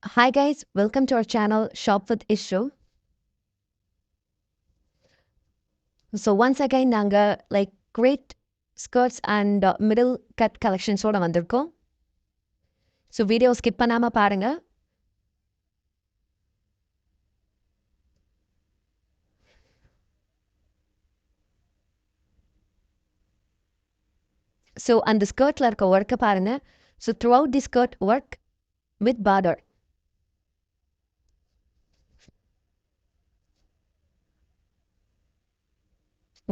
Hi guys, welcome to our channel Shop with Ishu. So once again நாங்க great skirts and middle cut collections ஓட வந்திருக்கோம். So video skip பண்ணாம பாருங்க. So அந்த skirtல இருக்க work பாருங்க. So throughout the skirt work with border.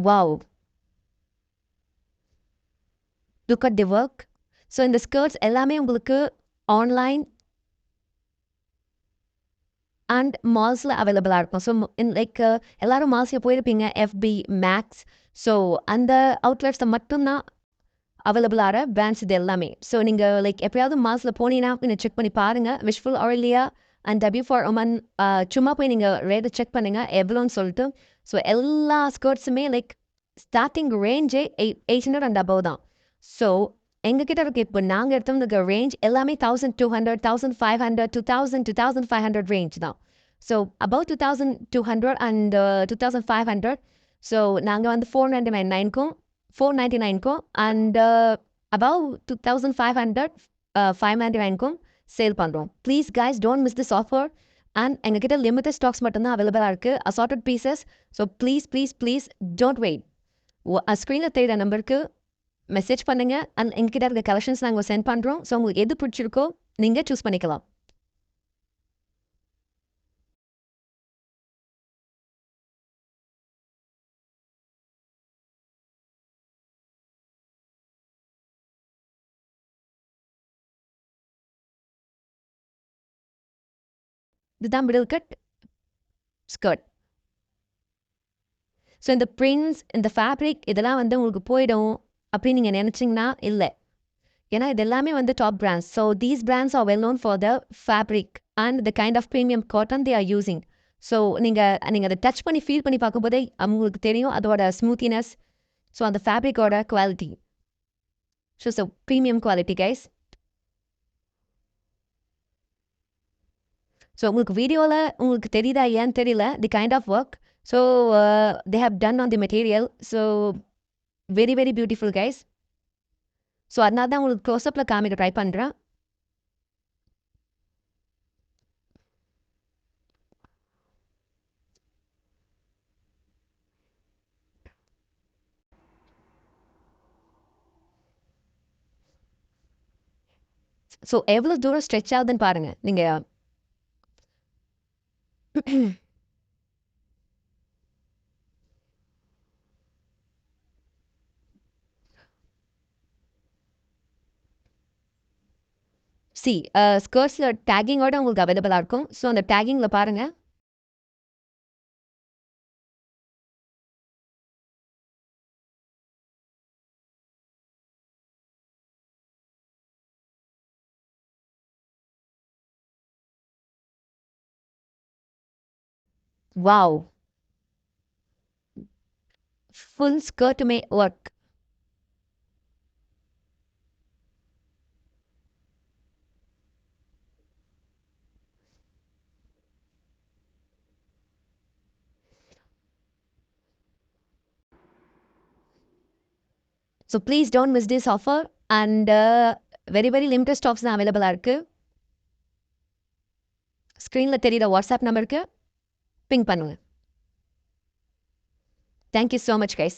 Wow. Look at the work. So இந்த skirts எல்லாமே உங்களுக்கு online and malls available இருக்கும். So in எல்லாரும் malls போயிருப்பீங்க FB, Max. So அந்த outlets மட்டும்தான் அவைலபிள் ஆகிற பிராண்ட்ஸ் இது எல்லாமே. ஸோ நீங்கள் எப்பயாவது மால்ஸில் போனீங்கன்னா நீங்கள் செக் பண்ணி பாருங்கள். விஷஃபுல் ஆர்லியா அண்ட் டபிள்யூ ஃபார் உமன் சும்மா போய் நீங்கள் ரேட்டை செக் பண்ணுங்கள் எவ்வளோன்னு சொல்லிட்டு. ஸோ எல்லா ஸ்கர்ட்ஸுமே ஸ்டார்டிங் ரேஞ்சே 800 அண்ட் அபவ் தான். ஸோ எங்ககிட்ட இருக்க இப்போ நாங்கள் எடுத்தோம்னுக்கு ரேஞ்ச் எல்லாமே 1200, 1500, 2000, 2500 ரேஞ்ச் தான். So above 2200 and 2500. ஸோ நாங்கள் 499க்கும் 499க்கும் அண்ட் அபவ் 2500 599க்கும் சேல் பண்ணுறோம். Please guys don't miss this offer. And எங்ககிட்ட லிமிட்டட் ஸ்டாக்ஸ் மட்டும்தான் அவைலபிளாக இருக்குது, assorted pieces. So please please please don't wait. ஸ்க்ரீனில் தெரிகிற நம்பருக்கு மெசேஜ் பண்ணுங்கள் அண்ட் எங்ககிட்ட இருக்க கலெக்ஷன்ஸ் நாங்கள் சென்ட் பண்ணுறோம். ஸோ உங்களுக்கு எது பிடிச்சிருக்கோ நீங்கள் சூஸ் பண்ணிக்கலாம். இதுதான் மிடில் கட் ஸ்கர்ட். ஸோ இந்த பிரிண்ட்ஸ், இந்த ஃபேப்ரிக் இதெல்லாம் உங்களுக்கு போயிடும் அப்படின்னு நீங்கள் நினச்சிங்கன்னா இல்லை. ஏன்னா இது எல்லாமே top brands. So these brands are well known for the fabric and the kind of premium cotton they are using. ஸோ நீங்கள் அதை டச் பண்ணி ஃபீல் பண்ணி பார்க்கும்போதே உங்களுக்கு தெரியும் அதோட ஸ்மூத்தினஸ். ஸோ அந்த ஃபேப்ரிக்கோட quality. So premium quality guys. So உங்களுக்கு வீடியோவில் உங்களுக்கு தெரியுதா ஏன்னு தெரியல the kind of work. So they have done on the material. So very very beautiful guys. So அதனால தான் உங்களுக்கு க்ளோஸ்அப்பில் காமிக்க ட்ரை பண்ணுறேன். ஸோ எவ்வளோ தூரம் ஸ்ட்ரெச் ஆகுதுன்னு பாருங்கள் நீங்கள். சி ஸ்கர்ட்ஸில் டேக்கிங்கோட உங்களுக்கு அவைலபிளாக இருக்கும். ஸோ அந்த டேக்கிங்கில் பாருங்கள். வாவ், ஃபுல் ஸ்கர்ட்டுமே work. So please don't miss this offer. And very very limited stocks தான் அவைலபிளாக இருக்குது. ஸ்க்ரீனில் தெரியுற வாட்ஸ்அப் நம்பருக்கு பிங் பண்ணுங்கள். Thank you so much guys.